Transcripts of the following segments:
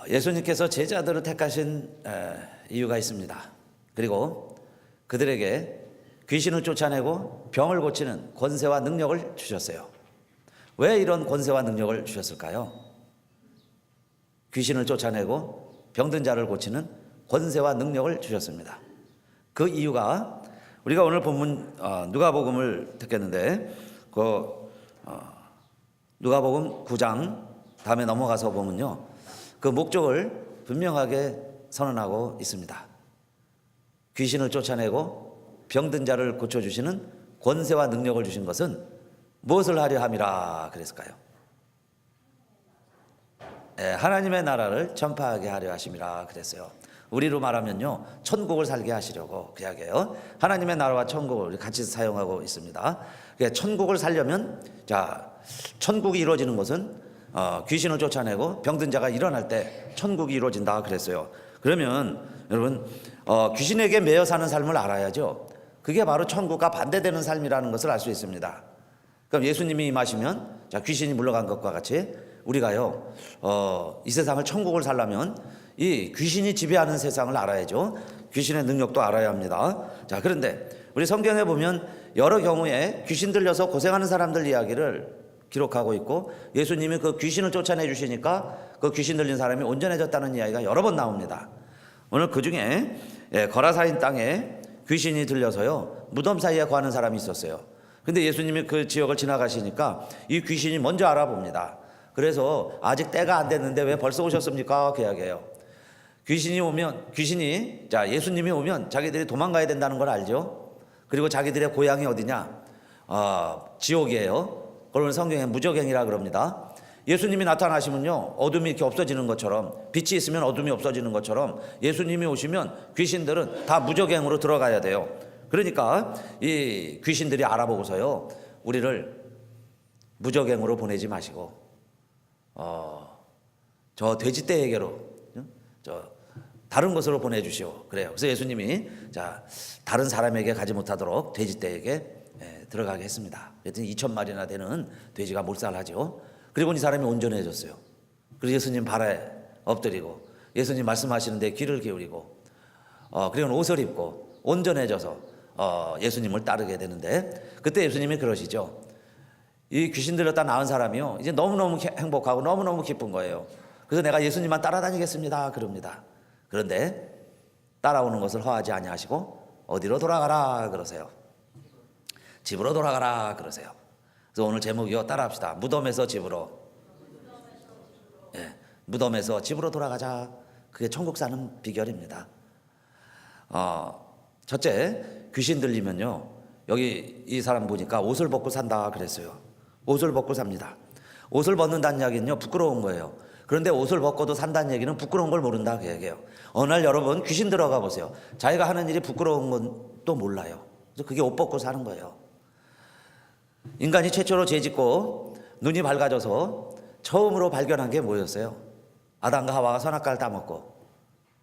예수님께서 제자들을 택하신 이유가 있습니다. 그리고 그들에게 귀신을 쫓아내고 병을 고치는 권세와 능력을 주셨어요. 왜 이런 권세와 능력을 주셨을까요? 귀신을 쫓아내고 병든 자를 고치는 권세와 능력을 주셨습니다. 그 이유가 우리가 오늘 본문 누가복음을 듣겠는데 누가복음 9장 다음에 넘어가서 보면요, 그 목적을 분명하게 선언하고 있습니다. 귀신을 쫓아내고 병든 자를 고쳐주시는 권세와 능력을 주신 것은 무엇을 하려 함이라 그랬을까요? 하나님의 나라를 전파하게 하려 하심이라 그랬어요. 우리로 말하면요, 천국을 살게 하시려고 그 이야기예요. 하나님의 나라와 천국을 같이 사용하고 있습니다. 천국을 살려면, 천국이 이루어지는 것은 귀신을 쫓아내고 병든 자가 일어날 때 천국이 이루어진다 그랬어요. 그러면 여러분, 귀신에게 매여 사는 삶을 알아야죠. 그게 바로 천국과 반대되는 삶이라는 것을 알 수 있습니다. 그럼 예수님이 임하시면 귀신이 물러간 것과 같이 우리가요, 이 세상을 천국을 살려면 이 귀신이 지배하는 세상을 알아야죠. 귀신의 능력도 알아야 합니다. 그런데 우리 성경에 보면 여러 경우에 귀신 들려서 고생하는 사람들 이야기를 기록하고 있고, 예수님이 그 귀신을 쫓아내 주시니까 그 귀신 들린 사람이 온전해졌다는 이야기가 여러 번 나옵니다. 오늘 그 중에 거라사인 땅에 귀신이 들려서요, 무덤 사이에 거하는 사람이 있었어요. 근데 예수님이 그 지역을 지나가시니까 이 귀신이 먼저 알아봅니다. 그래서 아직 때가 안 됐는데 왜 벌써 오셨습니까? 그 이야기예요. 귀신이 예수님이 오면 자기들이 도망가야 된다는 걸 알죠. 그리고 자기들의 고향이 어디냐? 지옥이에요. 그러면 성경에 무적행이라 그럽니다. 예수님이 나타나시면요, 어둠이 이렇게 없어지는 것처럼, 빛이 있으면 어둠이 없어지는 것처럼 예수님이 오시면 귀신들은 다 무적행으로 들어가야 돼요. 그러니까 이 귀신들이 알아보고서요, 우리를 무적행으로 보내지 마시고 저 돼지떼에게로, 다른 곳으로 보내주시오. 그래요. 그래서 예수님이 다른 사람에게 가지 못하도록 돼지떼에게 들어가게 했습니다. 그랬더니 2,000마리나 되는 돼지가 몰살하죠. 그리고 이 사람이 온전해졌어요. 그래서 예수님 발에 엎드리고 예수님 말씀하시는데 귀를 기울이고 그리고 옷을 입고 온전해져서 예수님을 따르게 되는데, 그때 예수님이 그러시죠. 이 귀신 들렸다 나은 사람이요, 이제 너무너무 행복하고 너무너무 기쁜 거예요. 그래서 내가 예수님만 따라다니겠습니다 그럽니다. 그런데 따라오는 것을 허하지 아니하시고 어디로 돌아가라 그러세요? 집으로 돌아가라 그러세요. 그래서 오늘 제목이요, 따라합시다. 무덤에서 집으로. 무덤에서 집으로 돌아가자. 그게 천국 사는 비결입니다. 첫째, 귀신 들리면요, 여기 이 사람 보니까 옷을 벗고 산다 그랬어요. 옷을 벗고 삽니다. 옷을 벗는다는 이야기는요, 부끄러운 거예요. 그런데 옷을 벗고도 산다는 얘기는 부끄러운 걸 모른다 그 얘기예요. 어느 날 여러분 귀신 들어가 보세요. 자기가 하는 일이 부끄러운 건 또 몰라요. 그래서 그게 옷 벗고 사는 거예요. 인간이 최초로 죄짓고 눈이 밝아져서 처음으로 발견한 게 뭐였어요? 아담과 하와가 선악과를 따먹고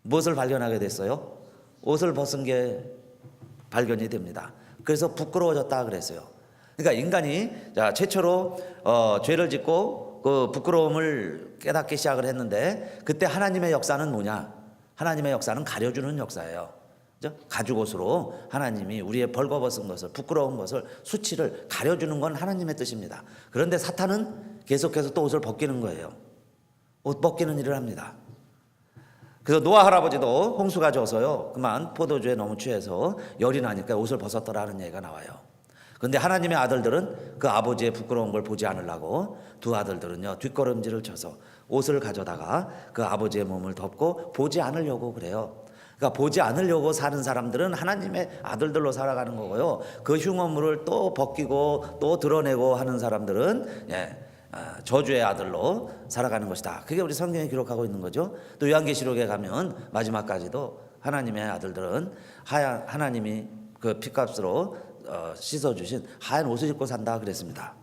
무엇을 발견하게 됐어요? 옷을 벗은 게 발견이 됩니다. 그래서 부끄러워졌다 그랬어요. 그러니까 인간이 최초로 죄를 짓고 그 부끄러움을 깨닫기 시작을 했는데, 그때 하나님의 역사는 뭐냐? 하나님의 역사는 가려주는 역사예요. 가죽옷으로 하나님이 우리의 벌거벗은 것을, 부끄러운 것을, 수치를 가려주는 건 하나님의 뜻입니다. 그런데 사탄은 계속해서 또 옷을 벗기는 거예요. 옷 벗기는 일을 합니다. 그래서 노아 할아버지도 홍수가 져서요, 그만 포도주에 너무 취해서 열이 나니까 옷을 벗었더라는 얘기가 나와요. 그런데 하나님의 아들들은 그 아버지의 부끄러운 걸 보지 않으려고 두 아들들은요, 뒷걸음질을 쳐서 옷을 가져다가 그 아버지의 몸을 덮고 보지 않으려고 그래요. 그러니까 보지 않으려고 사는 사람들은 하나님의 아들들로 살아가는 거고요, 그 흉어물을 또 벗기고 또 드러내고 하는 사람들은 저주의 아들로 살아가는 것이다. 그게 우리 성경에 기록하고 있는 거죠. 또 요한계시록에 가면 마지막까지도 하나님의 아들들은 하나님이 그 피값으로 씻어주신 하얀 옷을 입고 산다 그랬습니다.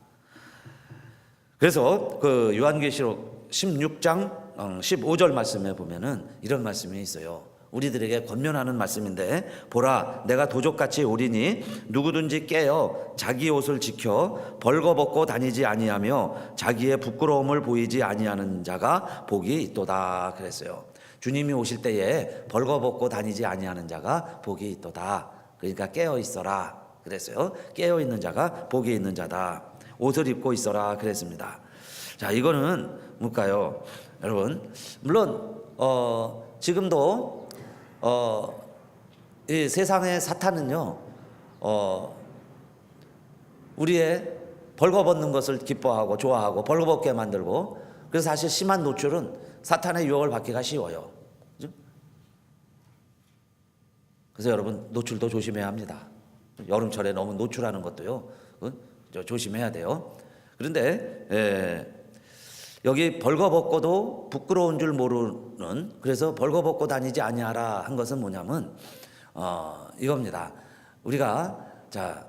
그래서 그 요한계시록 16장 15절 말씀에 보면은 이런 말씀이 있어요. 우리들에게 권면하는 말씀인데, 보라 내가 도적같이 오리니 누구든지 깨어 자기 옷을 지켜 벌거벗고 다니지 아니하며 자기의 부끄러움을 보이지 아니하는 자가 복이 있도다 그랬어요. 주님이 오실 때에 벌거벗고 다니지 아니하는 자가 복이 있도다. 그러니까 깨어 있어라 그랬어요. 깨어 있는 자가 복이 있는 자다. 옷을 입고 있어라 그랬습니다. 자, 이거는 뭘까요? 여러분, 물론 지금도 이 세상의 사탄은요, 우리의 벌거벗는 것을 기뻐하고 좋아하고 벌거벗게 만들고, 그래서 사실 심한 노출은 사탄의 유혹을 받기가 쉬워요. 그죠? 그래서 여러분, 노출도 조심해야 합니다. 여름철에 너무 노출하는 것도요, 조심해야 돼요. 그런데 여기 벌거벗고도 부끄러운 줄 모르는, 그래서 벌거벗고 다니지 아니하라 한 것은 뭐냐면 이겁니다. 우리가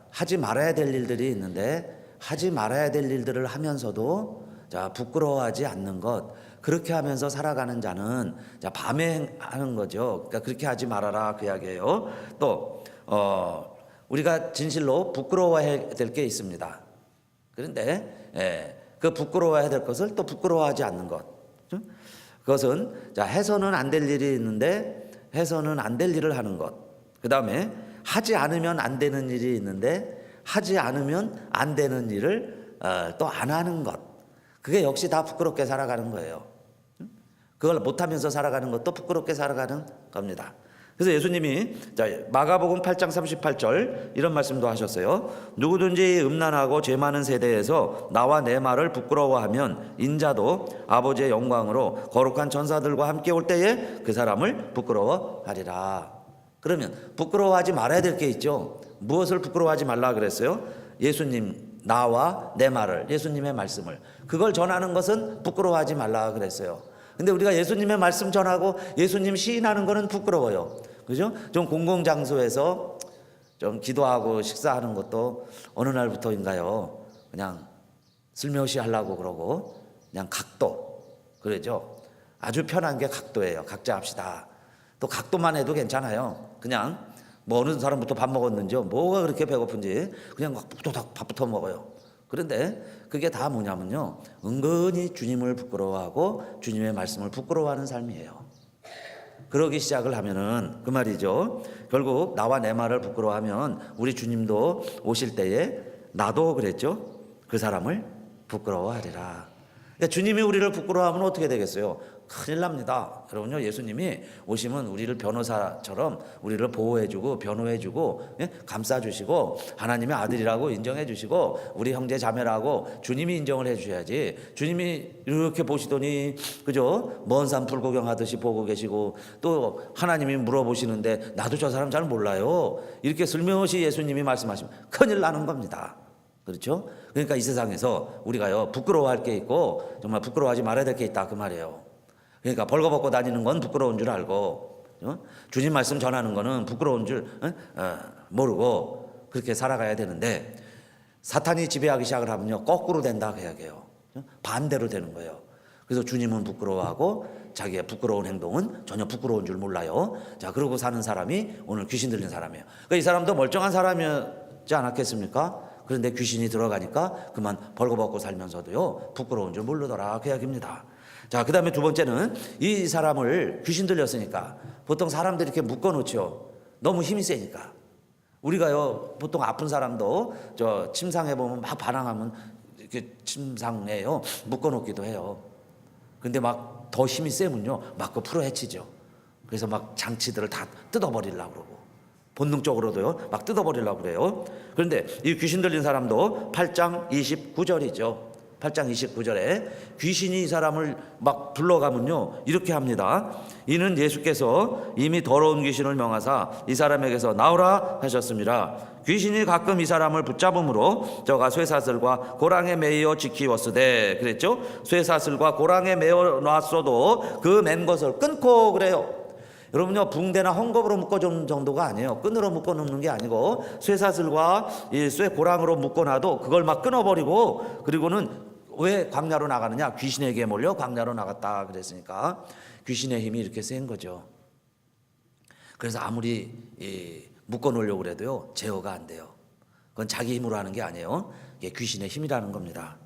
하지 말아야 될 일들이 있는데 하지 말아야 될 일들을 하면서도 부끄러워하지 않는 것, 그렇게 하면서 살아가는 자는 밤에 하는 거죠. 그러니까 그렇게 하지 말아라 그 이야기예요. 또 우리가 진실로 부끄러워해야 될 게 있습니다. 그런데 그 부끄러워해야 될 것을 또 부끄러워하지 않는 것, 그것은 해서는 안 될 일이 있는데 해서는 안 될 일을 하는 것, 그 다음에 하지 않으면 안 되는 일이 있는데 하지 않으면 안 되는 일을 또 안 하는 것, 그게 역시 다 부끄럽게 살아가는 거예요. 그걸 못하면서 살아가는 것도 부끄럽게 살아가는 겁니다. 그래서 예수님이 마가복음 8장 38절 이런 말씀도 하셨어요. 누구든지 음란하고 죄 많은 세대에서 나와 내 말을 부끄러워하면 인자도 아버지의 영광으로 거룩한 천사들과 함께 올 때에 그 사람을 부끄러워하리라. 그러면 부끄러워하지 말아야 될 게 있죠. 무엇을 부끄러워하지 말라 그랬어요? 예수님, 나와 내 말을, 예수님의 말씀을, 그걸 전하는 것은 부끄러워하지 말라 그랬어요. 근데 우리가 예수님의 말씀 전하고 예수님 시인하는 거는 부끄러워요. 그죠? 좀 공공장소에서 좀 기도하고 식사하는 것도 어느 날부터인가요? 그냥 슬며시 하려고 그러고 그냥 각도, 그러죠? 아주 편한 게 각도예요. 각자 합시다. 또 각도만 해도 괜찮아요. 그냥 뭐 어느 사람부터 밥 먹었는지, 뭐가 그렇게 배고픈지 그냥 밥부터 먹어요. 그런데 그게 다 뭐냐면요, 은근히 주님을 부끄러워하고 주님의 말씀을 부끄러워하는 삶이에요. 그러기 시작을 하면은 그 말이죠, 결국 나와 내 말을 부끄러워하면 우리 주님도 오실 때에 나도 그랬죠, 그 사람을 부끄러워하리라. 그러니까 주님이 우리를 부끄러워하면 어떻게 되겠어요? 큰일 납니다. 여러분요, 예수님이 오시면 우리를 변호사처럼 우리를 보호해주고 변호해주고 감싸주시고 하나님의 아들이라고 인정해주시고 우리 형제 자매라고 주님이 인정을 해주셔야지, 주님이 이렇게 보시더니 그죠, 먼 산 불구경하듯이 보고 계시고 또 하나님이 물어보시는데 나도 저 사람 잘 몰라요, 이렇게 슬며시 예수님이 말씀하시면 큰일 나는 겁니다. 그렇죠? 그러니까 이 세상에서 우리가요, 부끄러워할 게 있고 정말 부끄러워하지 말아야 될 게 있다 그 말이에요. 그러니까 벌거벗고 다니는 건 부끄러운 줄 알고 주님 말씀 전하는 거는 부끄러운 줄 모르고 그렇게 살아가야 되는데, 사탄이 지배하기 시작을 하면요, 거꾸로 된다 그 이야기예요. 반대로 되는 거예요. 그래서 주님은 부끄러워하고 자기의 부끄러운 행동은 전혀 부끄러운 줄 몰라요. 자, 그러고 사는 사람이 오늘 귀신 들린 사람이에요. 그러니까 이 사람도 멀쩡한 사람이었지 않았겠습니까? 그런데 귀신이 들어가니까 그만 벌거벗고 살면서도요, 부끄러운 줄 모르더라 그 이야기입니다. 자, 그 다음에 두 번째는 이 사람을 귀신 들렸으니까 보통 사람들이 이렇게 묶어놓죠. 너무 힘이 세니까. 우리가요, 보통 아픈 사람도 저 침상해보면 막 반항하면 이렇게 침상내요 묶어놓기도 해요. 근데 막 더 힘이 세면요, 막 그 풀어헤치죠. 그래서 막 장치들을 다 뜯어버리려고 그러고 본능적으로도요 막 뜯어버리려고 그래요. 그런데 이 귀신 들린 사람도 8장 29절이죠. 8장 29절에 귀신이 이 사람을 막 불러가면요 이렇게 합니다. 이는 예수께서 이미 더러운 귀신을 명하사 이 사람에게서 나오라 하셨습니다. 귀신이 가끔 이 사람을 붙잡음으로 저가 쇠사슬과 고랑에 매여 지키었으되, 그랬죠? 쇠사슬과 고랑에 매어 놨어도 그 맨 것을 끊고 그래요. 여러분요, 붕대나 헝겊으로 묶어주는 정도가 아니에요. 끈으로 묶어놓는 게 아니고 쇠사슬과 이 쇠고랑으로 묶어놔도 그걸 막 끊어버리고, 그리고는 왜 광야로 나가느냐? 귀신에게 몰려 광야로 나갔다 그랬으니까 귀신의 힘이 이렇게 센 거죠. 그래서 아무리 묶어 놓으려고 그래도요, 제어가 안 돼요. 그건 자기 힘으로 하는 게 아니에요. 이게 귀신의 힘이라는 겁니다.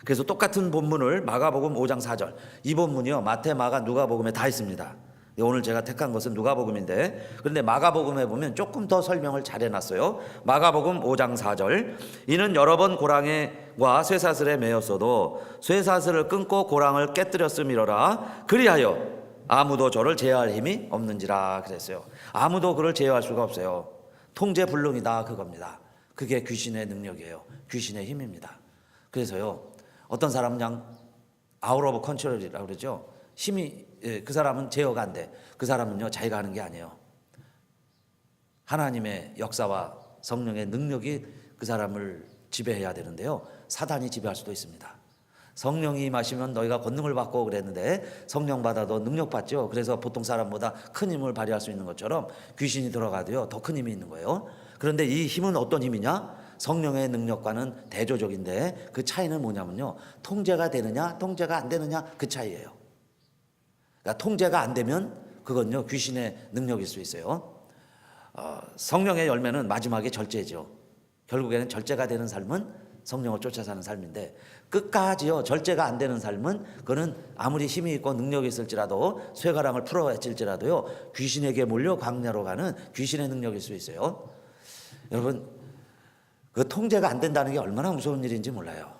그래서 똑같은 본문을 마가복음 5장 4절, 이 본문이요 마태, 마가, 누가복음에 다 있습니다. 오늘 제가 택한 것은 누가복음인데, 그런데 마가복음에 보면 조금 더 설명을 잘 해놨어요. 마가복음 5장 4절, 이는 여러 번 고랑과 쇠사슬에 매였어도 쇠사슬을 끊고 고랑을 깨뜨렸음이로라. 그리하여 아무도 저를 제어할 힘이 없는지라 그랬어요. 아무도 그를 제어할 수가 없어요. 통제불능이다, 그겁니다. 그게 귀신의 능력이에요. 귀신의 힘입니다. 그래서요, 어떤 사람은 그냥 아웃 오브 컨트롤이라고 그러죠. 힘이, 그 사람은 제어가 안 돼. 그 사람은요, 자기가 하는 게 아니에요. 하나님의 역사와 성령의 능력이 그 사람을 지배해야 되는데요, 사단이 지배할 수도 있습니다. 성령이 임하시면 너희가 권능을 받고 그랬는데, 성령 받아도 능력 받죠. 그래서 보통 사람보다 큰 힘을 발휘할 수 있는 것처럼 귀신이 들어가도요, 더 큰 힘이 있는 거예요. 그런데 이 힘은 어떤 힘이냐? 성령의 능력과는 대조적인데, 그 차이는 뭐냐면요, 통제가 되느냐 통제가 안 되느냐, 그 차이예요. 그러니까 통제가 안 되면 그건요, 귀신의 능력일 수 있어요. 성령의 열매는 마지막에 절제죠. 결국에는 절제가 되는 삶은 성령을 쫓아 사는 삶인데, 끝까지요 절제가 안 되는 삶은, 그거는 아무리 힘이 있고 능력이 있을지라도, 쇠가랑을 풀어헤칠지라도요, 귀신에게 몰려 광야로 가는 귀신의 능력일 수 있어요. 여러분, 그 통제가 안 된다는 게 얼마나 무서운 일인지 몰라요.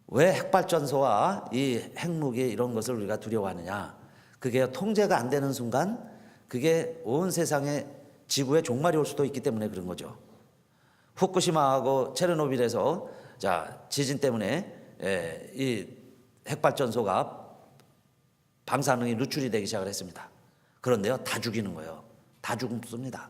왜 핵발전소와 이 핵무기 이런 것을 우리가 두려워하느냐? 그게 통제가 안 되는 순간, 그게 온 세상에 지구의 종말이 올 수도 있기 때문에 그런 거죠. 후쿠시마하고 체르노빌에서 지진 때문에 이 핵발전소가 방사능이 누출이 되기 시작을 했습니다. 그런데요, 다 죽이는 거예요. 다 죽습니다.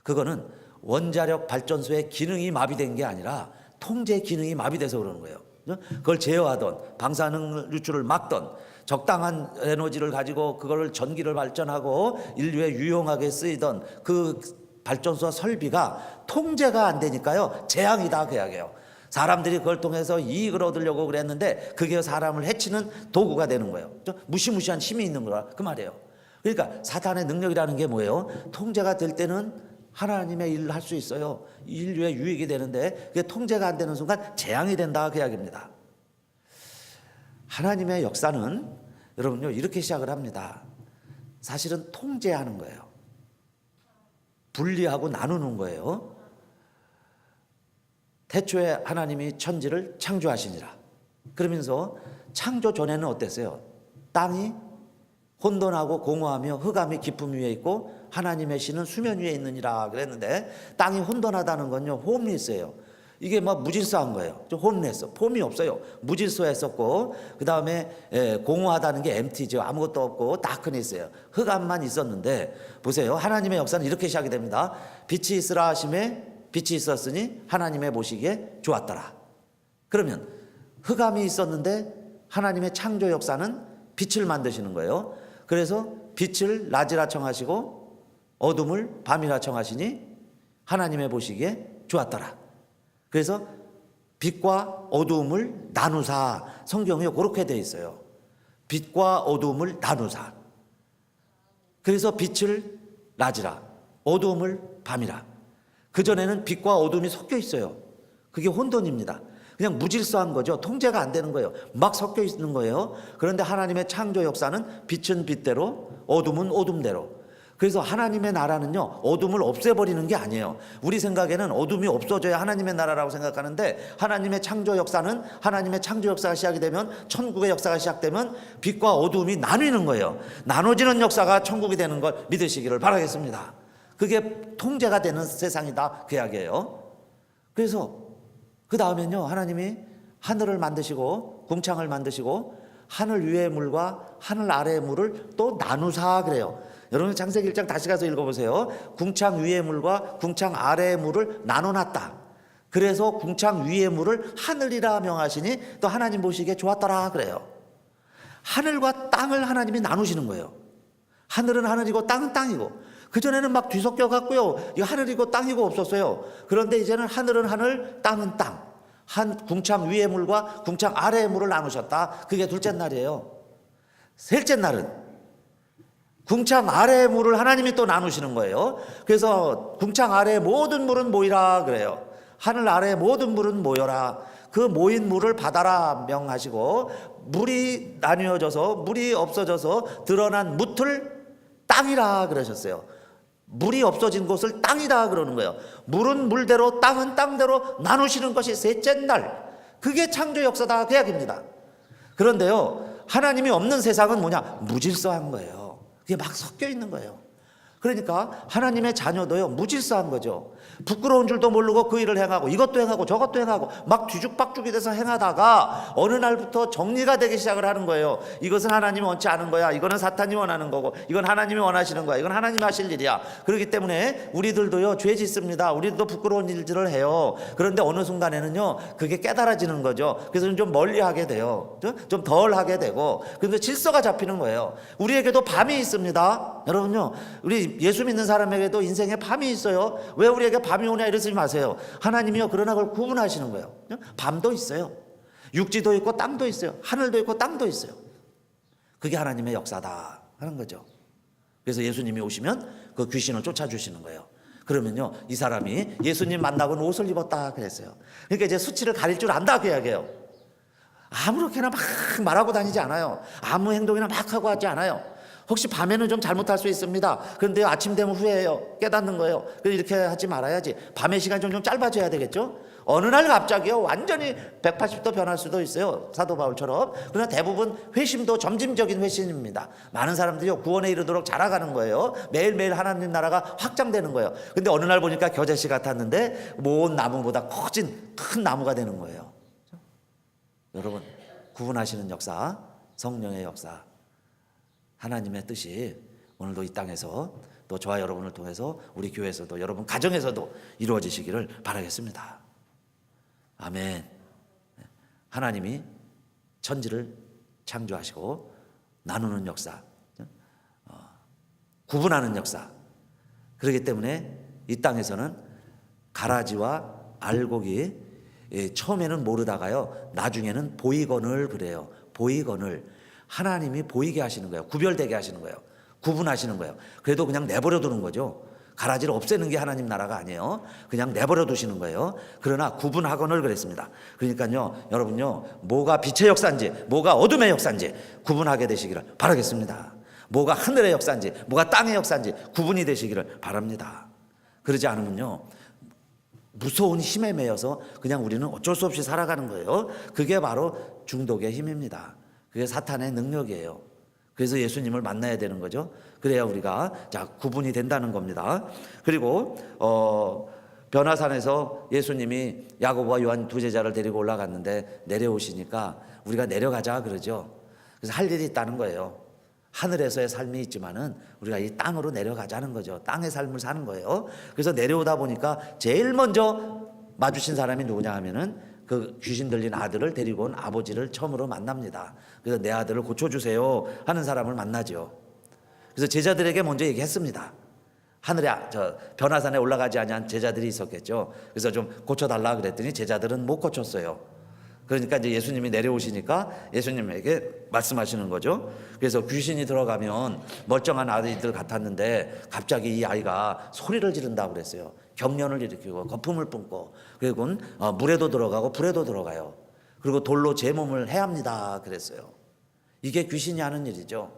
그거는 원자력 발전소의 기능이 마비된 게 아니라 통제 기능이 마비돼서 그러는 거예요. 그걸 제어하던, 방사능 유출을 막던, 적당한 에너지를 가지고 그걸 전기를 발전하고 인류에 유용하게 쓰이던 그 발전소 설비가 통제가 안 되니까요, 재앙이다, 그 이야기예요. 사람들이 그걸 통해서 이익을 얻으려고 그랬는데, 그게 사람을 해치는 도구가 되는 거예요. 무시무시한 힘이 있는 거라, 그 말이에요. 그러니까 사탄의 능력이라는 게 뭐예요? 통제가 될 때는 하나님의 일을 할 수 있어요. 인류의 유익이 되는데, 그게 통제가 안 되는 순간 재앙이 된다, 그 이야기입니다. 하나님의 역사는 여러분요, 이렇게 시작을 합니다. 사실은 통제하는 거예요. 분리하고 나누는 거예요. 태초에 하나님이 천지를 창조하시니라. 그러면서 창조 전에는 어땠어요? 땅이 혼돈하고 공허하며 흑암이 깊음 위에 있고 하나님의 신은 수면 위에 있느니라 그랬는데, 땅이 혼돈하다는 건요, 홈리스예요. 이게 막 무질서한 거예요. 좀 홈리스, 폼이 없어요. 무질서했었고, 그 다음에 공허하다는 게 엠티죠. 아무것도 없고 다크니스예요. 흑암만 있었는데, 보세요, 하나님의 역사는 이렇게 시작이 됩니다. 빛이 있으라 하심에 빛이 있었으니 하나님의 보시기에 좋았더라. 그러면 흑암이 있었는데 하나님의 창조 역사는 빛을 만드시는 거예요. 그래서 빛을 낮이라 청하시고 어둠을 밤이라 청하시니 하나님의 보시기에 좋았더라. 그래서 빛과 어두움을 나누사, 성경에 그렇게 되어 있어요. 빛과 어두움을 나누사. 그래서 빛을 낮이라, 어두움을 밤이라. 그전에는 빛과 어둠이 섞여 있어요. 그게 혼돈입니다. 그냥 무질서한 거죠. 통제가 안 되는 거예요. 막 섞여 있는 거예요. 그런데 하나님의 창조 역사는 빛은 빛대로, 어둠은 어둠대로. 그래서 하나님의 나라는요, 어둠을 없애버리는 게 아니에요. 우리 생각에는 어둠이 없어져야 하나님의 나라라고 생각하는데, 하나님의 창조 역사는, 하나님의 창조 역사가 시작이 되면, 천국의 역사가 시작되면 빛과 어둠이 나뉘는 거예요. 나눠지는 역사가 천국이 되는 걸 믿으시기를 바라겠습니다. 그게 통제가 되는 세상이다, 그 이야기예요. 그래서 그 다음엔요, 하나님이 하늘을 만드시고 궁창을 만드시고 하늘 위의 물과 하늘 아래의 물을 또 나누사 그래요. 여러분 창세기 1장 다시 가서 읽어보세요. 궁창 위의 물과 궁창 아래의 물을 나눠놨다. 그래서 궁창 위의 물을 하늘이라 명하시니 또 하나님 보시기에 좋았더라 그래요. 하늘과 땅을 하나님이 나누시는 거예요. 하늘은 하늘이고 땅은 땅이고, 그전에는 막 뒤섞여 갖고요, 이 하늘이고 땅이고 없었어요. 그런데 이제는 하늘은 하늘, 땅은 땅. 한 궁창 위의 물과 궁창 아래의 물을 나누셨다. 그게 둘째 날이에요. 셋째 날은 궁창 아래의 물을 하나님이 또 나누시는 거예요. 그래서 궁창 아래의 모든 물은 모이라 그래요. 하늘 아래의 모든 물은 모여라. 그 모인 물을 바다라 명하시고, 물이 나뉘어져서 물이 없어져서 드러난 무틀 땅이라 그러셨어요. 물이 없어진 곳을 땅이다 그러는 거예요. 물은 물대로 땅은 땅대로 나누시는 것이 셋째 날, 그게 창조 역사다 그 이야기입니다. 그런데요, 하나님이 없는 세상은 뭐냐? 무질서한 거예요. 그게 막 섞여 있는 거예요. 그러니까 하나님의 자녀도요, 무질서한 거죠. 부끄러운 줄도 모르고 그 일을 행하고 이것도 행하고 저것도 행하고 막 뒤죽박죽이 돼서 행하다가 어느 날부터 정리가 되기 시작을 하는 거예요. 이것은 하나님이 원치 않은 거야, 이거는 사탄이 원하는 거고, 이건 하나님이 원하시는 거야, 이건 하나님이 하실 일이야. 그렇기 때문에 우리들도요, 죄 짓습니다. 우리도 부끄러운 일들을 해요. 그런데 어느 순간에는요, 그게 깨달아지는 거죠. 그래서 좀 멀리 하게 돼요. 좀 덜 하게 되고. 그런데 질서가 잡히는 거예요. 우리에게도 밤이 있습니다. 여러분요, 우리 예수 믿는 사람에게도 인생에 밤이 있어요. 왜 우리에게 밤이 오냐 이러지 마세요. 하나님이요, 그러나 그걸 구분하시는 거예요. 밤도 있어요. 육지도 있고 땅도 있어요. 하늘도 있고 땅도 있어요. 그게 하나님의 역사다 하는 거죠. 그래서 예수님이 오시면 그 귀신을 쫓아주시는 거예요. 그러면요, 이 사람이 예수님 만나고는 옷을 입었다 그랬어요. 그러니까 이제 수치를 가릴 줄 안다 그 이야기예요. 아무렇게나 막 말하고 다니지 않아요. 아무 행동이나 막 하고 하지 않아요. 혹시 밤에는 좀 잘못할 수 있습니다. 그런데 아침 되면 후회해요. 깨닫는 거예요. 이렇게 하지 말아야지. 밤의 시간이 좀 짧아져야 되겠죠. 어느 날 갑자기요, 완전히 180도 변할 수도 있어요. 사도 바울처럼. 그러나 대부분 회심도 점진적인 회심입니다. 많은 사람들이요, 구원에 이르도록 자라가는 거예요. 매일매일 하나님 나라가 확장되는 거예요. 근데 어느 날 보니까 겨자씨 같았는데 모은 나무보다 커진 큰 나무가 되는 거예요. 여러분, 구분하시는 역사, 성령의 역사, 하나님의 뜻이 오늘도 이 땅에서, 또 저와 여러분을 통해서 우리 교회에서도, 여러분 가정에서도 이루어지시기를 바라겠습니다. 아멘. 하나님이 천지를 창조하시고 나누는 역사, 구분하는 역사, 그렇기 때문에 이 땅에서는 가라지와 알곡이 처음에는 모르다가요, 나중에는 보이거늘 그래요. 보이거늘. 하나님이 보이게 하시는 거예요. 구별되게 하시는 거예요. 구분하시는 거예요. 그래도 그냥 내버려 두는 거죠. 가라지를 없애는 게 하나님 나라가 아니에요. 그냥 내버려 두시는 거예요. 그러나 구분하거늘 그랬습니다. 그러니까요, 여러분요, 뭐가 빛의 역사인지 뭐가 어둠의 역사인지 구분하게 되시기를 바라겠습니다. 뭐가 하늘의 역사인지 뭐가 땅의 역사인지 구분이 되시기를 바랍니다. 그러지 않으면요, 무서운 힘에 매여서 그냥 우리는 어쩔 수 없이 살아가는 거예요. 그게 바로 중독의 힘입니다. 그게 사탄의 능력이에요. 그래서 예수님을 만나야 되는 거죠. 그래야 우리가 구분이 된다는 겁니다. 그리고 변화산에서 예수님이 야고보와 요한 두 제자를 데리고 올라갔는데 내려오시니까 우리가 내려가자 그러죠. 그래서 할 일이 있다는 거예요. 하늘에서의 삶이 있지만은 우리가 이 땅으로 내려가자는 거죠. 땅의 삶을 사는 거예요. 그래서 내려오다 보니까 제일 먼저 마주친 사람이 누구냐 하면은 그 귀신 들린 아들을 데리고 온 아버지를 처음으로 만납니다. 그래서 내 아들을 고쳐주세요 하는 사람을 만나죠. 그래서 제자들에게 먼저 얘기했습니다. 하늘에 변화산에 올라가지 아니한 제자들이 있었겠죠. 그래서 좀 고쳐달라 그랬더니 제자들은 못 고쳤어요. 그러니까 이제 예수님이 내려오시니까 예수님에게 말씀하시는 거죠. 그래서 귀신이 들어가면 멀쩡한 아이들 같았는데 갑자기 이 아이가 소리를 지른다고 그랬어요. 경련을 일으키고 거품을 뿜고, 그리고 물에도 들어가고 불에도 들어가요. 그리고 돌로 제 몸을 해합니다 그랬어요. 이게 귀신이 하는 일이죠.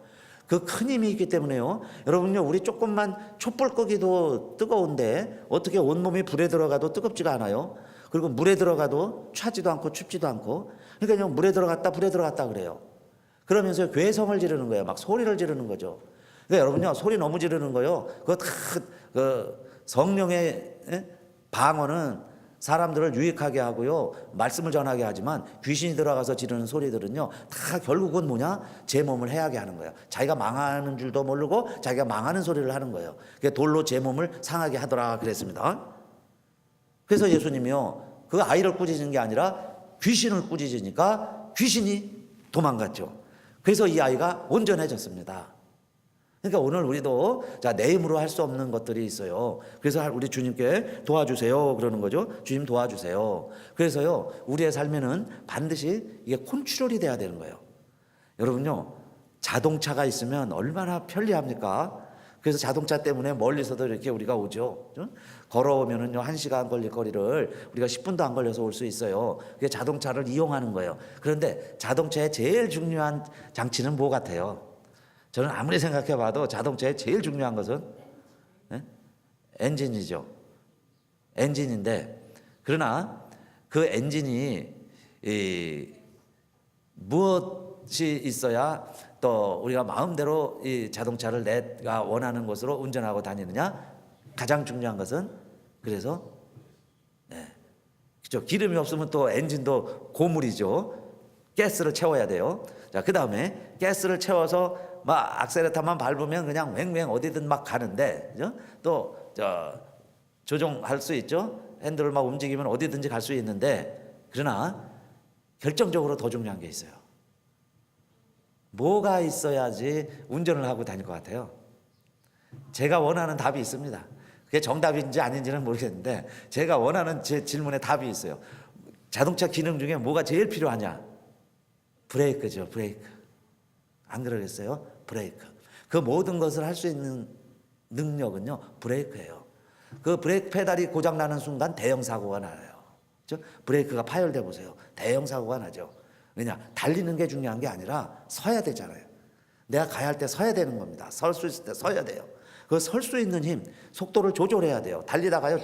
그 큰 힘이 있기 때문에요, 여러분요, 우리 조금만 촛불 끄기도 뜨거운데 어떻게 온몸이 불에 들어가도 뜨겁지가 않아요. 그리고 물에 들어가도 차지도 않고 춥지도 않고. 그러니까 물에 들어갔다 불에 들어갔다 그래요. 그러면서 괴성을 지르는 거예요. 막 소리를 지르는 거죠. 그러니까 여러분요, 소리 너무 지르는 거요, 그거 다 성령의 방언은 사람들을 유익하게 하고요, 말씀을 전하게 하지만 귀신이 들어가서 지르는 소리들은요, 다 결국은 뭐냐? 제 몸을 해하게 하는 거예요. 자기가 망하는 줄도 모르고 자기가 망하는 소리를 하는 거예요. 그게 돌로 제 몸을 상하게 하더라 그랬습니다. 그래서 예수님이요, 그 아이를 꾸짖은 게 아니라 귀신을 꾸짖으니까 귀신이 도망갔죠. 그래서 이 아이가 온전해졌습니다. 그러니까 오늘 우리도 내 힘으로 할 수 없는 것들이 있어요. 그래서 우리 주님께 도와주세요 그러는 거죠. 주님 도와주세요. 그래서요, 우리의 삶에는 반드시 이게 컨트롤이 돼야 되는 거예요. 여러분요, 자동차가 있으면 얼마나 편리합니까? 그래서 자동차 때문에 멀리서도 이렇게 우리가 오죠. 걸어오면은요 1시간 걸릴 거리를 우리가 10분도 안 걸려서 올 수 있어요. 그게 자동차를 이용하는 거예요. 그런데 자동차의 제일 중요한 장치는 뭐 같아요? 저는 아무리 생각해봐도 자동차의 제일 중요한 것은 엔진이죠. 엔진인데, 그러나 그 엔진이 무엇이 있어야 또 우리가 마음대로 이 자동차를 내가 원하는 곳으로 운전하고 다니느냐? 가장 중요한 것은, 그래서 그죠? 기름이 없으면 또 엔진도 고물이죠. 가스를 채워야 돼요. 자, 그 다음에 가스를 채워서 막 악셀레터만 밟으면 그냥 왱왱 어디든 막 가는데, 그죠? 또 조종할 수 있죠. 핸들을 막 움직이면 어디든지 갈 수 있는데, 그러나 결정적으로 더 중요한 게 있어요. 뭐가 있어야지 운전을 하고 다닐 것 같아요? 제가 원하는 답이 있습니다. 그게 정답인지 아닌지는 모르겠는데 제가 원하는 제 질문에 답이 있어요. 자동차 기능 중에 뭐가 제일 필요하냐? 브레이크죠. 브레이크. 안 그러겠어요? 브레이크. 그 모든 것을 할 수 있는 능력은요, 브레이크예요. 그 브레이크 페달이 고장 나는 순간 대형 사고가 나요. 그렇죠? 브레이크가 파열돼 보세요. 대형 사고가 나죠. 왜냐? 달리는 게 중요한 게 아니라 서야 되잖아요. 내가 가야 할 때 서야 되는 겁니다. 설 수 있을 때 서야 돼요. 그 설 수 있는 힘, 속도를 조절해야 돼요. 달리다가요,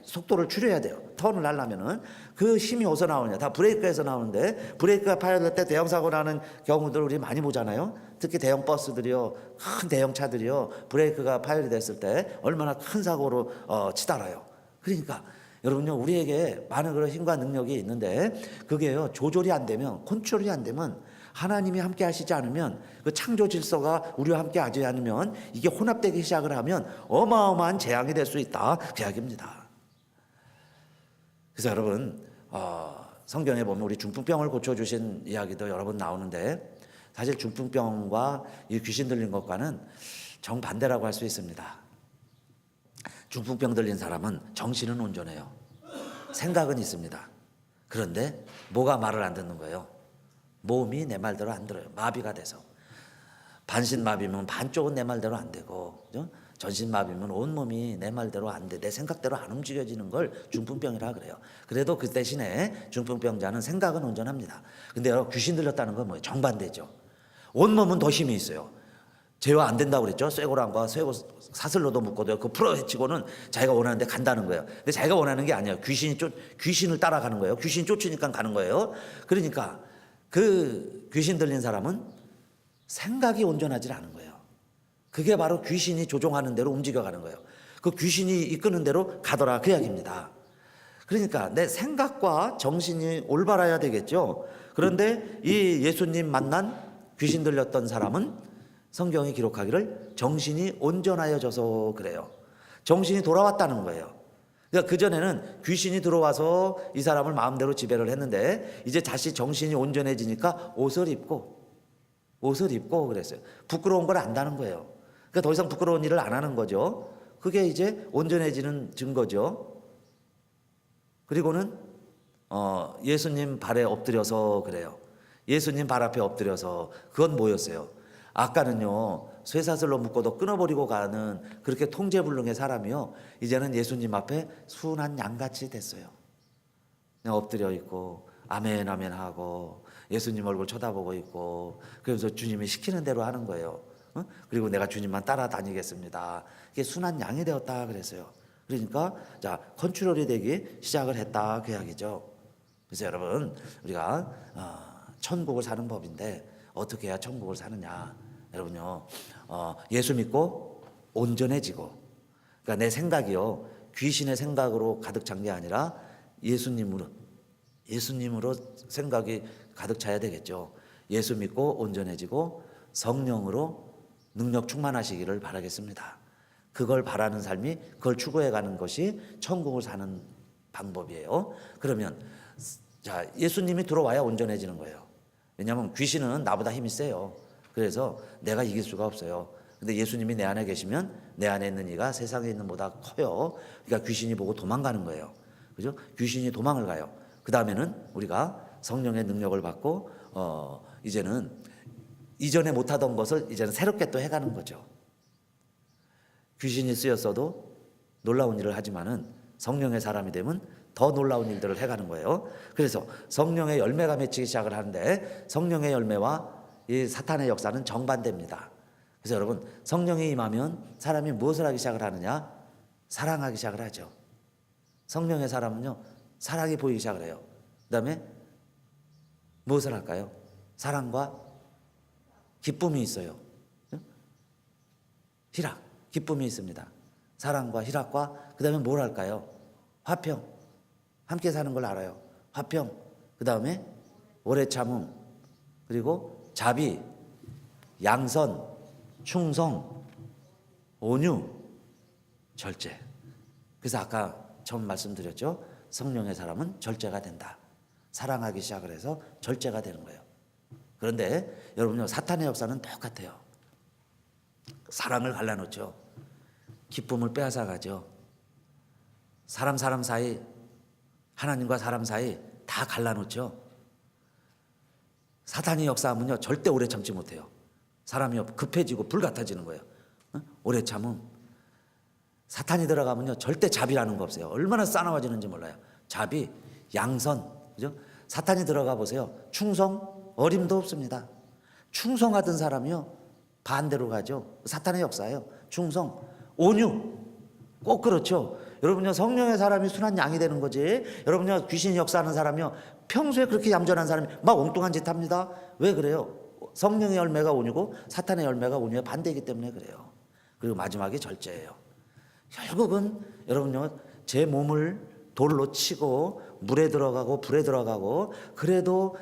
속도를 줄여야 돼요. 턴을 하려면은 그 힘이 어디서 나오냐? 다 브레이크에서 나오는데, 브레이크가 파열될 때 대형 사고 나는 경우들 우리 많이 보잖아요. 특히 대형 버스들이요, 큰 대형 차들이요, 브레이크가 파열이 됐을 때 얼마나 큰 사고로 치달아요. 그러니까 여러분요, 우리에게 많은 그런 힘과 능력이 있는데 그게요, 조절이 안 되면, 컨트롤이 안 되면, 하나님이 함께 하시지 않으면, 그 창조 질서가 우리와 함께 하지 않으면, 이게 혼합되기 시작을 하면 어마어마한 재앙이 될 수 있다, 그 이야기입니다. 그래서 여러분, 성경에 보면 우리 중풍병을 고쳐주신 이야기도 여러 번 나오는데, 사실 중풍병과 이 귀신 들린 것과는 정반대라고 할 수 있습니다. 중풍병 들린 사람은 정신은 온전해요. 생각은 있습니다. 그런데 뭐가 말을 안 듣는 거예요? 몸이 내 말대로 안 들어요. 마비가 돼서. 반신마비면 반쪽은 내 말대로 안 되고, 그죠? 전신마비면 온몸이 내 말대로 안 돼. 내 생각대로 안 움직여지는 걸 중풍병이라 그래요. 그래도 그 대신에 중풍병자는 생각은 온전합니다. 근데 귀신 들렸다는 건 뭐예요? 정반대죠. 온몸은 더 힘이 있어요. 제어 안 된다고 그랬죠. 쇠고랑과 쇠고 사슬로도 묶어도 그 풀어헤치고는 자기가 원하는 데 간다는 거예요. 근데 자기가 원하는 게 아니에요. 귀신을 따라가는 거예요. 귀신이 쫓으니까 가는 거예요. 그러니까 그 귀신 들린 사람은 생각이 온전하지 않은 거예요. 그게 바로 귀신이 조종하는 대로 움직여가는 거예요. 그 귀신이 이끄는 대로 가더라, 그 이야기입니다. 그러니까 내 생각과 정신이 올바라야 되겠죠. 그런데 이 예수님 만난 귀신 들렸던 사람은 성경이 기록하기를 정신이 온전하여져서 그래요. 정신이 돌아왔다는 거예요. 그러니까 그전에는 귀신이 들어와서 이 사람을 마음대로 지배를 했는데, 이제 다시 정신이 온전해지니까 옷을 입고 그랬어요. 부끄러운 걸 안다는 거예요. 그러니까 더 이상 부끄러운 일을 안 하는 거죠. 그게 이제 온전해지는 증거죠. 그리고는 예수님 발에 엎드려서 그래요. 예수님 발 앞에 엎드려서, 그건 뭐였어요? 아까는요, 쇠사슬로 묶어도 끊어버리고 가는 그렇게 통제불능의 사람이요, 이제는 예수님 앞에 순한 양같이 됐어요. 그냥 엎드려 있고 아멘 아멘 하고 예수님 얼굴 쳐다보고 있고, 그래서 주님이 시키는 대로 하는 거예요. 그리고 내가 주님만 따라다니겠습니다. 이게 순한 양이 되었다 그랬어요. 그러니까 자, 컨트롤이 되기 시작을 했다, 그 이야기죠. 그래서 여러분, 우리가 천국을 사는 법인데 어떻게 해야 천국을 사느냐? 여러분요, 예수 믿고 온전해지고, 그러니까 내 생각이요, 귀신의 생각으로 가득 찬 게 아니라 예수님으로 생각이 가득 차야 되겠죠. 예수 믿고 온전해지고 성령으로 능력 충만하시기를 바라겠습니다. 그걸 바라는 삶이, 그걸 추구해가는 것이 천국을 사는 방법이에요. 그러면 자, 예수님이 들어와야 온전해지는 거예요. 왜냐하면 귀신은 나보다 힘이 세요. 그래서 내가 이길 수가 없어요. 근데 예수님이 내 안에 계시면 내 안에 있는 이가 세상에 있는 보다 커요. 그러니까 귀신이 보고 도망가는 거예요. 그죠? 귀신이 도망을 가요. 그 다음에는 우리가 성령의 능력을 받고 이제는 이전에 못하던 것을 이제는 새롭게 또 해가는 거죠. 귀신이 쓰였어도 놀라운 일을 하지만은 성령의 사람이 되면 더 놀라운 일들을 해가는 거예요. 그래서 성령의 열매가 맺히기 시작을 하는데 성령의 열매와 이 사탄의 역사는 정반대입니다. 그래서 여러분, 성령이 임하면 사람이 무엇을 하기 시작을 하느냐? 사랑하기 시작을 하죠. 성령의 사람은요, 사랑이 보이기 시작을 해요. 그 다음에 무엇을 할까요? 사랑과 기쁨이 있어요. 희락, 기쁨이 있습니다. 사랑과 희락과 그 다음에 뭘 할까요? 화평, 함께 사는 걸 알아요. 화평, 그 다음에 오래 참음, 그리고 자비, 양선, 충성, 온유, 절제. 그래서 아까 처음 말씀드렸죠. 성령의 사람은 절제가 된다. 사랑하기 시작을 해서 절제가 되는 거예요. 그런데 여러분요, 사탄의 역사는 똑같아요. 사랑을 갈라놓죠. 기쁨을 빼앗아가죠. 사람 사이, 하나님과 사람 사이 다 갈라놓죠. 사탄이 역사하면요, 절대 오래 참지 못해요. 사람이 급해지고 불같아지는 거예요. 오래 참음. 사탄이 들어가면요, 절대 자비라는 거 없어요. 얼마나 싸나워지는지 몰라요. 자비, 양선, 그죠? 사탄이 들어가 보세요. 충성, 어림도 없습니다. 충성하던 사람이요, 반대로 가죠. 사탄의 역사예요. 충성, 온유, 꼭 그렇죠. 여러분요, 성령의 사람이 순한 양이 되는 거지. 여러분요, 귀신이 역사하는 사람이요, 평소에 그렇게 얌전한 사람이 막 엉뚱한 짓 합니다. 왜 그래요? 성령의 열매가 온유고 사탄의 열매가 온유의 반대이기 때문에 그래요. 그리고 마지막이 절제예요. 결국은 여러분요, 제 몸을 돌로 치고 물에 들어가고 불에 들어가고 그래도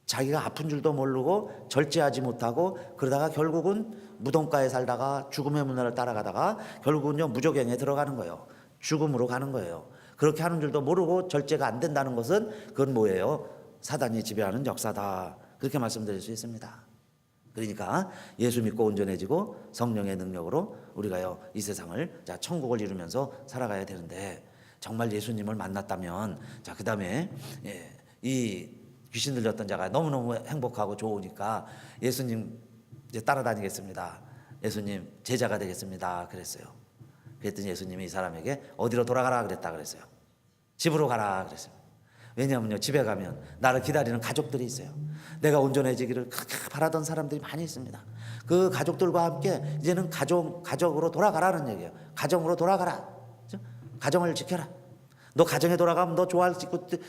자기가 아픈 줄도 모르고 절제하지 못하고 그러다가 결국은 무덤가에 살다가 죽음의 문화를 따라가다가 결국은요, 무저갱에 들어가는 거예요. 죽음으로 가는 거예요. 그렇게 하는 줄도 모르고 절제가 안 된다는 것은 그건 뭐예요? 사단이 지배하는 역사다. 그렇게 말씀드릴 수 있습니다. 그러니까 예수 믿고 온전해지고 성령의 능력으로 우리가요, 이 세상을, 자, 천국을 이루면서 살아가야 되는데, 정말 예수님을 만났다면, 자, 그 다음에 이 귀신 들렸던 자가 너무너무 행복하고 좋으니까 예수님 이제 따라다니겠습니다. 예수님 제자가 되겠습니다. 그랬어요. 그랬더니 예수님이 이 사람에게 어디로 돌아가라 그랬다 그랬어요. 집으로 가라 그랬어요. 왜냐하면요, 집에 가면 나를 기다리는 가족들이 있어요. 내가 온전해지기를 그렇게 바라던 사람들이 많이 있습니다. 그 가족들과 함께 이제는 가족으로 돌아가라는 얘기예요. 가정으로 돌아가라. 그렇죠? 가정을 지켜라. 너 가정에 돌아가면 너 좋아할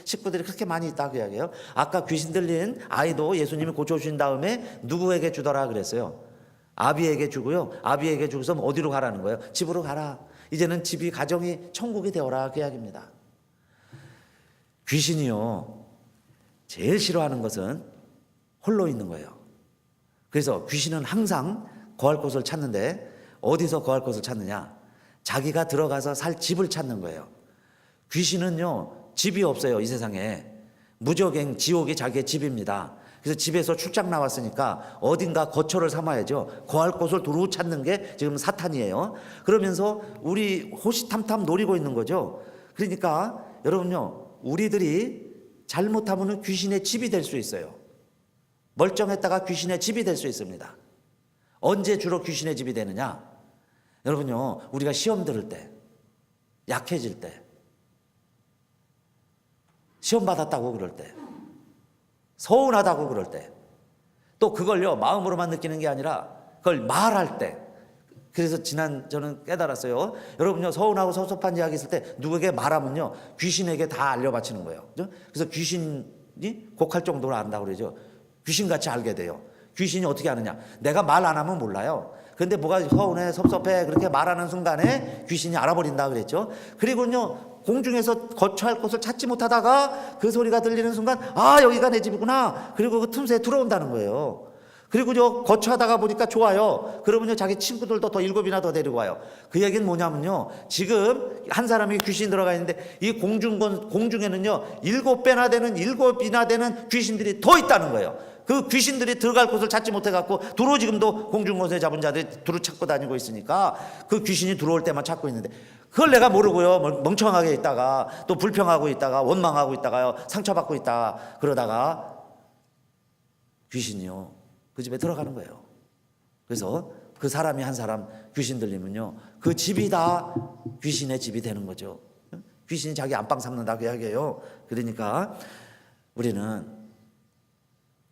식구들이 그렇게 많이 있다 그 이야기예요. 아까 귀신 들린 아이도 예수님이 고쳐주신 다음에 누구에게 주더라 그랬어요? 아비에게 주고요. 아비에게 주고서 어디로 가라는 거예요? 집으로 가라. 이제는 집이, 가정이 천국이 되어라 그 이야기입니다. 귀신이요, 제일 싫어하는 것은 홀로 있는 거예요. 그래서 귀신은 항상 거할 곳을 찾는데, 어디서 거할 곳을 찾느냐? 자기가 들어가서 살 집을 찾는 거예요. 귀신은요, 집이 없어요. 이 세상에 무저갱, 지옥이 자기의 집입니다. 그래서 집에서 출장 나왔으니까 어딘가 거처를 삼아야죠. 거할 곳을 두루 찾는 게 지금 사탄이에요. 그러면서 우리 호시탐탐 노리고 있는 거죠. 그러니까 여러분요, 우리들이 잘못하면 귀신의 집이 될 수 있어요. 멀쩡했다가 귀신의 집이 될 수 있습니다. 언제 주로 귀신의 집이 되느냐? 여러분요, 우리가 시험 들을 때, 약해질 때, 시험 받았다고 그럴 때, 서운하다고 그럴 때, 또 그걸요, 마음으로만 느끼는 게 아니라 그걸 말할 때. 그래서 저는 깨달았어요. 여러분요, 서운하고 섭섭한 이야기 있을 때 누구에게 말하면요, 귀신에게 다 알려바치는 거예요. 그죠? 그래서 귀신이 곡할 정도로 안다고 그러죠. 귀신같이 알게 돼요. 귀신이 어떻게 아느냐? 내가 말 안 하면 몰라요. 근데 뭐가 서운해, 섭섭해, 그렇게 말하는 순간에 귀신이 알아버린다 그랬죠. 그리고요, 공중에서 거처할 곳을 찾지 못하다가 그 소리가 들리는 순간, 아, 여기가 내 집이구나. 그리고 그 틈새에 들어온다는 거예요. 그리고요, 거처하다가 보니까 좋아요. 그러면요, 자기 친구들도 더 7이나 더 데리고 와요. 그 얘기는 뭐냐면요, 지금 한 사람이 귀신 들어가 있는데 이 공중에는요, 7배나 되는, 7이나 되는 귀신들이 더 있다는 거예요. 그 귀신들이 들어갈 곳을 찾지 못해갖고 두루 지금도 공중곳에 잡은 자들이 두루 찾고 다니고 있으니까 그 귀신이 들어올 때만 찾고 있는데, 그걸 내가 모르고요, 멍청하게 있다가 또 불평하고 있다가 원망하고 있다가요, 상처받고 있다가 그러다가 귀신이요, 그 집에 들어가는 거예요. 그래서 그 사람이 한 사람 귀신 들리면요, 그 집이 다 귀신의 집이 되는 거죠. 귀신이 자기 안방 삼는다 그 이야기예요. 그러니까 우리는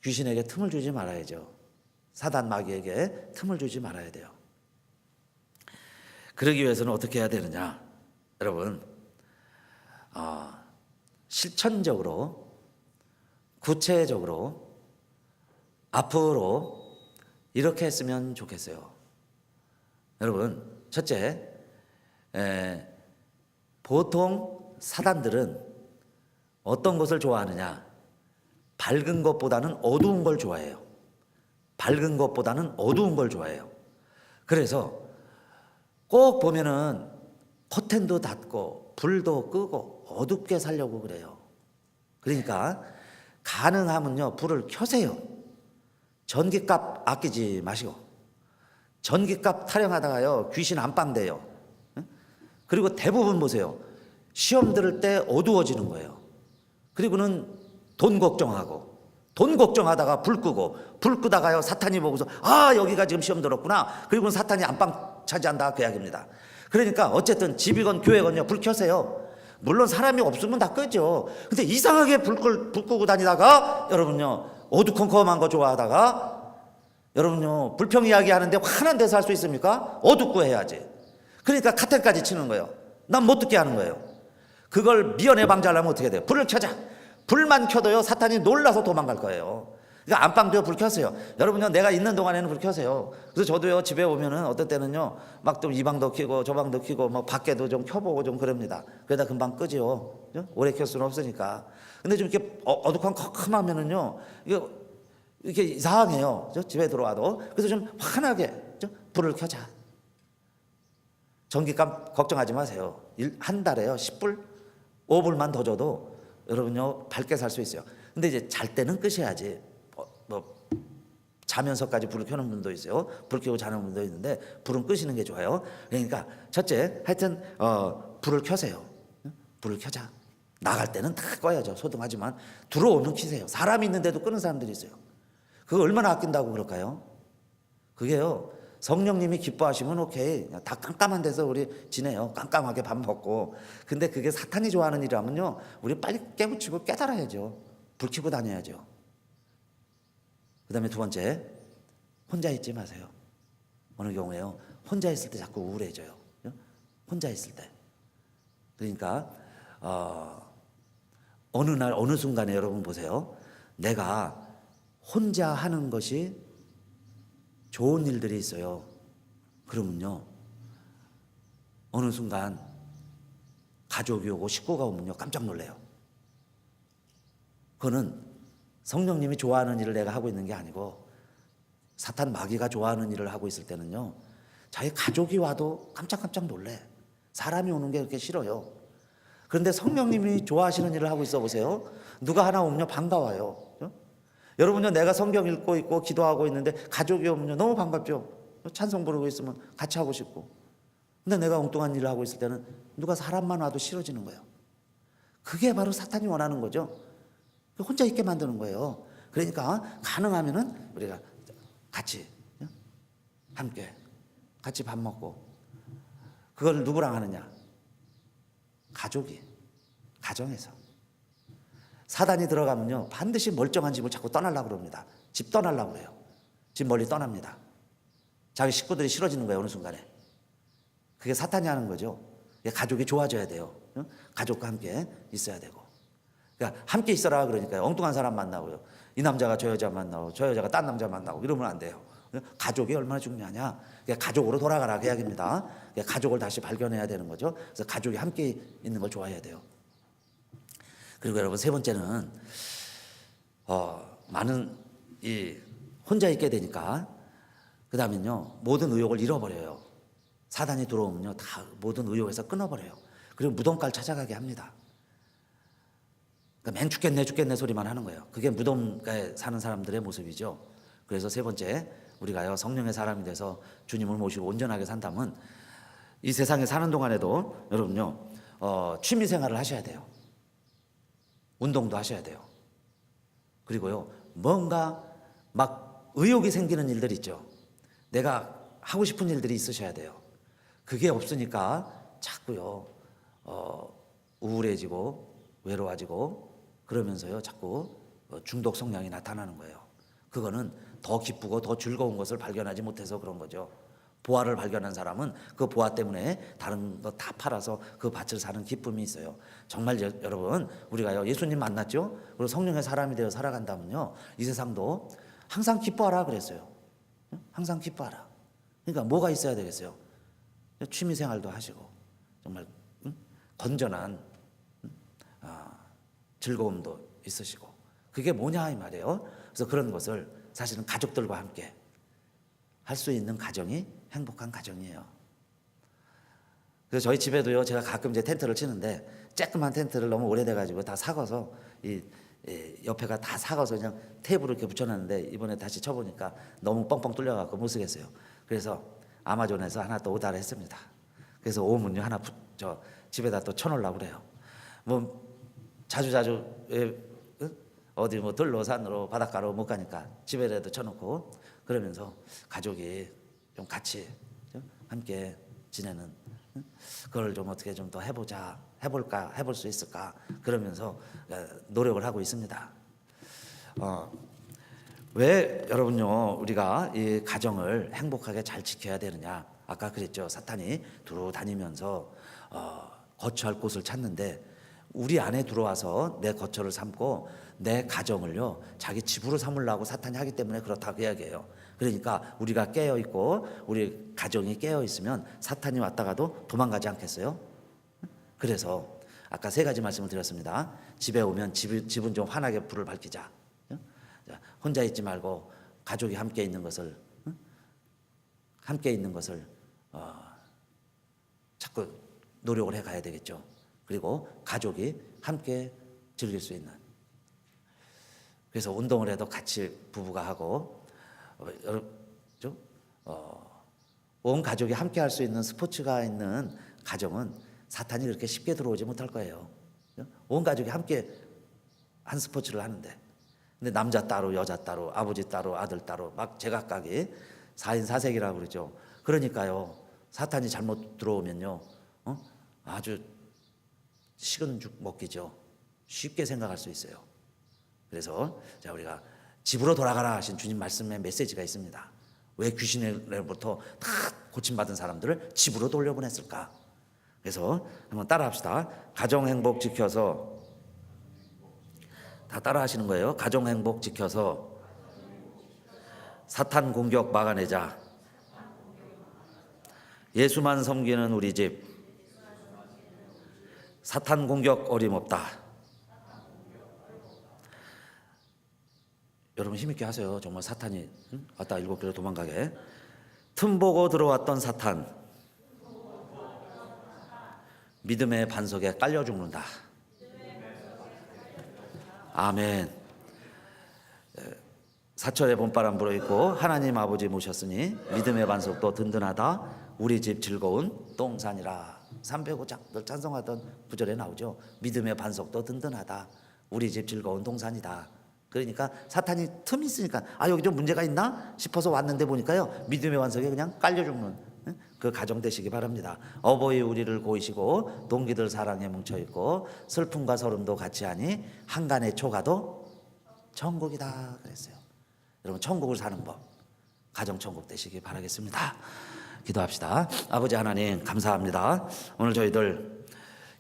귀신에게 틈을 주지 말아야죠. 사단 마귀에게 틈을 주지 말아야 돼요. 그러기 위해서는 어떻게 해야 되느냐? 여러분, 실천적으로, 구체적으로 앞으로 이렇게 했으면 좋겠어요. 여러분, 첫째, 보통 사단들은 어떤 것을 좋아하느냐? 밝은 것보다는 어두운 걸 좋아해요. 밝은 것보다는 어두운 걸 좋아해요. 그래서 꼭 보면은 커튼도 닫고 불도 끄고 어둡게 살려고 그래요. 그러니까 가능하면요, 불을 켜세요. 전기값 아끼지 마시고. 전기값 타령하다가요, 귀신 안방돼요. 그리고 대부분 보세요, 시험 들을 때 어두워지는 거예요. 그리고는 돈 걱정하고, 돈 걱정하다가 불 끄고, 불 끄다가요 사탄이 보고서 여기가 지금 시험 들었구나. 그리고는 사탄이 안방 차지한다 그 이야기입니다. 그러니까 어쨌든 집이건 교회건요, 불 켜세요. 물론 사람이 없으면 다 끄죠. 근데 이상하게 불 끄고 다니다가 여러분요, 어두컴컴한 거 좋아하다가 여러분요, 불평 이야기 하는데 환한 데서 할 수 있습니까? 어둡고 해야지. 그러니까 카텐까지 치는 거예요. 난 못 듣게 하는 거예요. 그걸 미연에 방지하려면 어떻게 돼요? 불을 켜자. 불만 켜도요, 사탄이 놀라서 도망갈 거예요. 그러니까 안방도요, 불 켜세요. 여러분요, 내가 있는 동안에는 불 켜세요. 그래서 저도요, 집에 오면은 어떨 때는요, 막 또 이 방도 켜고 저 방도 켜고 뭐 밖에도 좀 켜보고 좀 그럽니다. 그러다 금방 끄지요. 오래 켤 수는 없으니까. 근데 좀 이렇게 어두컴컴하면은요, 이렇게 이상해요. 집에 들어와도. 그래서 좀 환하게 불을 켜자. 전기값 걱정하지 마세요. 한 달에요, 10불, 5불만 더 줘도 여러분요, 밝게 살 수 있어요. 근데 이제 잘 때는 끄셔야지. 자면서까지 불을 켜는 분도 있어요. 불 켜고 자는 분도 있는데 불은 끄시는 게 좋아요. 그러니까 첫째, 하여튼 불을 켜세요. 불을 켜자. 나갈 때는 다 꺼야죠. 소등하지만 들어오면 켜세요. 사람이 있는데도 끄는 사람들이 있어요. 그거 얼마나 아낀다고 그럴까요? 그게요, 성령님이 기뻐하시면 오케이, 다 깜깜한 데서 우리 지내요. 깜깜하게 밥 먹고. 근데 그게 사탄이 좋아하는 일이라면요, 우리 빨리 깨우치고 깨달아야죠. 불 켜고 다녀야죠. 그 다음에 두 번째, 혼자 있지 마세요. 어느 경우에요, 혼자 있을 때 자꾸 우울해져요. 혼자 있을 때. 그러니까 어느 날 어느 순간에 여러분 보세요, 내가 혼자 하는 것이 좋은 일들이 있어요. 그러면요, 어느 순간 가족이 오고 식구가 오면요, 깜짝 놀래요. 그거는 성령님이 좋아하는 일을 내가 하고 있는 게 아니고 사탄 마귀가 좋아하는 일을 하고 있을 때는요, 자기 가족이 와도 깜짝깜짝 놀래. 사람이 오는 게 그렇게 싫어요. 그런데 성령님이 좋아하시는 일을 하고 있어 보세요. 누가 하나 오면요, 반가워요. 여러분요, 내가 성경 읽고 있고 기도하고 있는데 가족이 오면요, 너무 반갑죠. 찬송 부르고 있으면 같이 하고 싶고. 근데 내가 엉뚱한 일을 하고 있을 때는 누가 사람만 와도 싫어지는 거예요. 그게 바로 사탄이 원하는 거죠. 혼자 있게 만드는 거예요. 그러니까 가능하면은 우리가 같이 함께 같이 밥 먹고. 그걸 누구랑 하느냐? 가족이, 가정에서. 사단이 들어가면요, 반드시 멀쩡한 집을 자꾸 떠나려고 그럽니다. 집 떠나려고 그래요. 집 멀리 떠납니다. 자기 식구들이 싫어지는 거예요, 어느 순간에. 그게 사탄이 하는 거죠. 가족이 좋아져야 돼요. 가족과 함께 있어야 되고. 그러니까 함께 있어라 그러니까요, 엉뚱한 사람 만나고요, 이 남자가 저 여자 만나고 저 여자가 딴 남자 만나고 이러면 안 돼요. 가족이 얼마나 중요하냐. 가족으로 돌아가라 그 이야기입니다. 가족을 다시 발견해야 되는 거죠. 그래서 가족이 함께 있는 걸 좋아해야 돼요. 그리고 여러분, 세 번째는 많은 혼자 있게 되니까 그 다음엔요, 모든 의욕을 잃어버려요. 사단이 들어오면요, 다 모든 의욕에서 끊어버려요. 그리고 무덤가를 찾아가게 합니다. 그러니까 맨 죽겠네 소리만 하는 거예요. 그게 무덤가에 사는 사람들의 모습이죠. 그래서 세 번째, 우리가요, 성령의 사람이 돼서 주님을 모시고 온전하게 산다면 이 세상에 사는 동안에도 여러분요, 취미 생활을 하셔야 돼요. 운동도 하셔야 돼요. 그리고요, 뭔가 막 의욕이 생기는 일들 있죠. 내가 하고 싶은 일들이 있으셔야 돼요. 그게 없으니까 자꾸요 우울해지고 외로워지고 그러면서요 자꾸 중독 성향이 나타나는 거예요. 그거는 더 기쁘고 더 즐거운 것을 발견하지 못해서 그런 거죠. 보화를 발견한 사람은 그 보화 때문에 다른 거 다 팔아서 그 밭을 사는 기쁨이 있어요. 정말 여러분 우리가요 예수님 만났죠. 그리고 성령의 사람이 되어 살아간다면요 이 세상도 항상 기뻐하라 그랬어요. 항상 기뻐하라. 그러니까 뭐가 있어야 되겠어요? 취미생활도 하시고 정말 건전한 즐거움도 있으시고 그게 뭐냐 이 말이에요. 그래서 그런 것을 사실은 가족들과 함께 할 수 있는 가정이 행복한 가정이에요. 그래서 저희 집에도요 제가 가끔 이제 텐트를 치는데 쬐끄만 텐트를 너무 오래돼가지고 다 삭아서 이 옆에가 다 삭아서 그냥 테이프를 이렇게 붙여놨는데 이번에 다시 쳐보니까 너무 뻥뻥 뚫려갖고 못 쓰겠어요. 그래서 아마존에서 하나 또 오다를 했습니다. 그래서 오문요 하나 저 집에다 또 쳐놓으려고 그래요. 뭐 자주 어디 뭐 들로 산으로 바닷가로 못 가니까 집에라도 쳐놓고 그러면서 가족이 좀 같이 함께 지내는 그걸 좀 어떻게 좀 더 해볼까 해볼 수 있을까 그러면서 노력을 하고 있습니다. 왜 여러분요 우리가 이 가정을 행복하게 잘 지켜야 되느냐? 아까 그랬죠. 사탄이 두루 다니면서 거처할 곳을 찾는데 우리 안에 들어와서 내 거처를 삼고 내 가정을요 자기 집으로 삼으려고 사탄이 하기 때문에 그렇다고 이야기해요. 그러니까 우리가 깨어 있고 우리 가정이 깨어 있으면 사탄이 왔다가도 도망가지 않겠어요? 그래서 아까 세 가지 말씀을 드렸습니다. 집에 오면 집은 좀 환하게 불을 밝히자. 혼자 있지 말고 가족이 함께 있는 것을 자꾸 노력을 해가야 되겠죠. 그리고 가족이 함께 즐길 수 있는. 그래서 운동을 해도 같이 부부가 하고 온 가족이 함께 할 수 있는 스포츠가 있는 가정은 사탄이 그렇게 쉽게 들어오지 못할 거예요. 온 가족이 함께 한 스포츠를 하는데 근데 남자 따로 여자 따로 아버지 따로 아들 따로 막 제각각이 4인 4색이라고 그러죠. 그러니까요 사탄이 잘못 들어오면요 아주 식은 죽 먹기죠. 쉽게 생각할 수 있어요. 그래서 자 우리가 집으로 돌아가라 하신 주님 말씀의 메시지가 있습니다. 왜 귀신으로부터 다 고침받은 사람들을 집으로 돌려보냈을까? 그래서 한번 따라합시다. 가정 행복 지켜서 다 따라하시는 거예요. 가정 행복 지켜서 사탄 공격 막아내자. 예수만 섬기는 우리 집 사탄 공격 어림없다. 여러분 힘있게 하세요. 정말 사탄이 왔다 7개로 도망가게. 틈보고 들어왔던 사탄 믿음의 반석에 깔려 죽는다. 아멘. 사철의 봄바람 불어있고 하나님 아버지 모셨으니 믿음의 반석도 든든하다. 우리 집 즐거운 똥산이라. 305장 찬송하던 구절에 나오죠. 믿음의 반석도 든든하다. 우리 집 즐거운 동산이다. 그러니까 사탄이 틈이 있으니까 여기 좀 문제가 있나 싶어서 왔는데 보니까요 믿음의 반석에 그냥 깔려 죽는 그 가정 되시기 바랍니다. 어버이 우리를 고이시고 동기들 사랑에 뭉쳐있고 슬픔과 서름도 같이 하니 한간의 초가도 천국이다 그랬어요. 여러분 천국을 사는 법 가정 천국 되시기 바라겠습니다. 기도합시다. 아버지 하나님 감사합니다. 오늘 저희들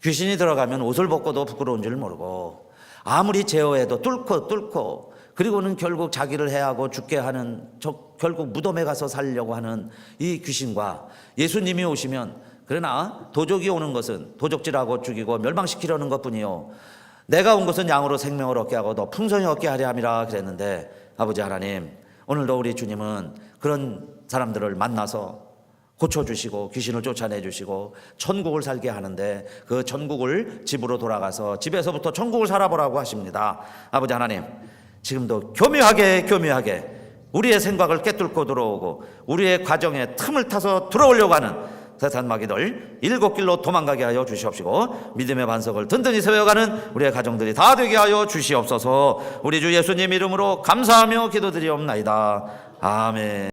귀신이 들어가면 옷을 벗고도 부끄러운 줄 모르고 아무리 제어해도 뚫고 그리고는 결국 자기를 해하고 죽게 하는 결국 무덤에 가서 살려고 하는 이 귀신과 예수님이 오시면 그러나 도적이 오는 것은 도적질하고 죽이고 멸망시키려는 것뿐이요 내가 온 것은 양으로 생명을 얻게 하고 더 풍성히 얻게 하려 함이라 그랬는데 아버지 하나님 오늘도 우리 주님은 그런 사람들을 만나서 고쳐주시고 귀신을 쫓아내주시고 천국을 살게 하는데 그 천국을 집으로 돌아가서 집에서부터 천국을 살아보라고 하십니다. 아버지 하나님 지금도 교묘하게 우리의 생각을 깨뚫고 들어오고 우리의 가정에 틈을 타서 들어오려고 하는 세상 마귀들 일곱 길로 도망가게 하여 주시옵시고 믿음의 반석을 든든히 세워가는 우리의 가정들이 다 되게 하여 주시옵소서. 우리 주 예수님 이름으로 감사하며 기도드리옵나이다. 아멘.